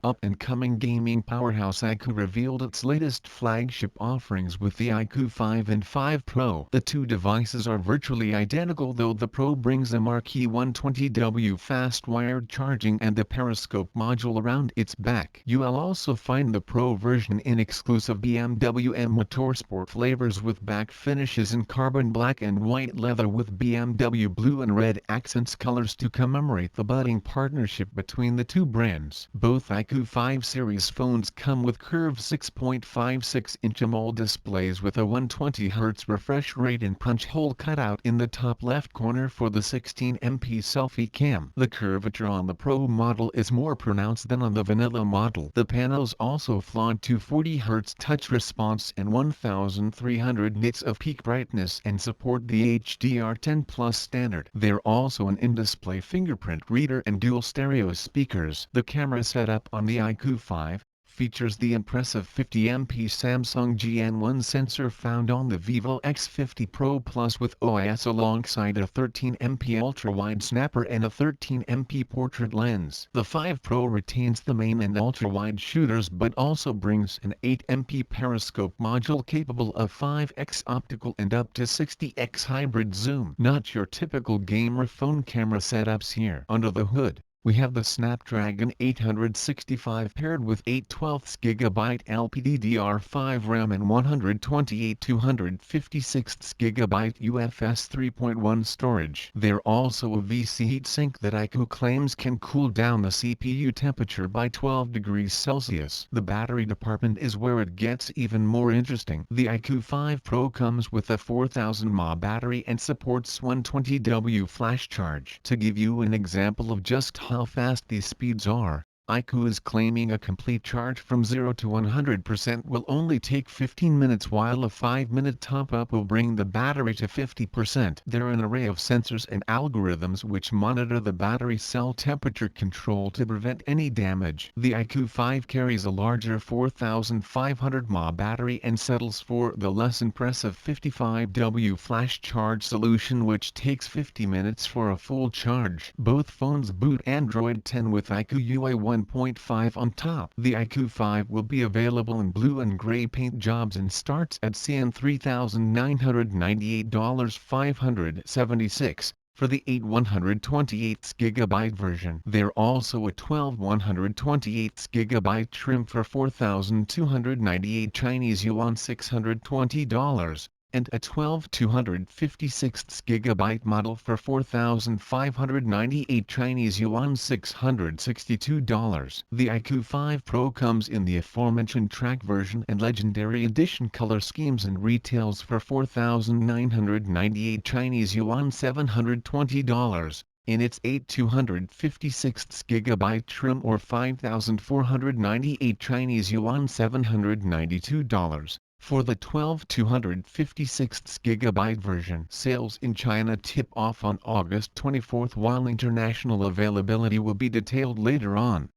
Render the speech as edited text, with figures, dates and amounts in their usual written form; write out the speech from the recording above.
up-and-coming gaming powerhouse iQOO revealed its latest flagship offerings with the iQOO 5 and 5 Pro. The two devices are virtually identical, though the Pro brings a marquee 120W fast wired charging and the periscope module around its back. You'll also find the Pro version in exclusive BMW M Motorsport flavors with back finishes in carbon black and white leather with BMW blue and red accents colors to commemorate the budding partnership between the two brands. Both iQOO 5 series phones come with curved 6.56-inch AMOLED displays with a 120Hz refresh rate and punch hole cutout in the top left corner for the 16MP selfie cam. The curvature on the Pro model is more pronounced than on the vanilla model. The panels also flaunt 240Hz touch response and 1300 nits of peak brightness and support the HDR10 Plus standard. They're also an in-display fingerprint reader and dual stereo speakers. The camera setup on the iQOO 5 features the impressive 50MP Samsung GN1 sensor found on the Vivo X50 Pro Plus with OIS alongside a 13MP ultra-wide snapper and a 13MP portrait lens. The 5 Pro retains the main and ultra-wide shooters but also brings an 8MP periscope module capable of 5x optical and up to 60x hybrid zoom. Not your typical gamer phone camera setups here. Under the hood, we have the Snapdragon 865 paired with 8/12GB LPDDR5 RAM and 128/256GB UFS 3.1 storage. They're also a VC heatsink that iQOO claims can cool down the CPU temperature by 12 degrees Celsius. The battery department is where it gets even more interesting. The iQOO 5 Pro comes with a 4000 mAh battery and supports 120W flash charge. To give you an example of just how fast these speeds are, iQOO is claiming a complete charge from 0 to 100% will only take 15 minutes while a 5-minute top-up will bring the battery to 50%. There are an array of sensors and algorithms which monitor the battery cell temperature control to prevent any damage. The iQOO 5 carries a larger 4500 mAh battery and settles for the less impressive 55W flash charge solution which takes 50 minutes for a full charge. Both phones boot Android 10 with iQOO UI 1.5 on top. The iQOO 5 will be available in blue and gray paint jobs and starts at CN $3,998 576 for the 8 128GB version. They're also a 12 128GB trim for 4,298 Chinese yuan $620. And a 12 256GB model for 4,598 Chinese yuan $662. The iQOO 5 Pro comes in the aforementioned track version and legendary edition color schemes and retails for 4,998 Chinese yuan $720. In its 8 256GB trim or 5,498 Chinese yuan $792. For the 12 256GB version, sales in China tip off on August 24 while international availability will be detailed later on.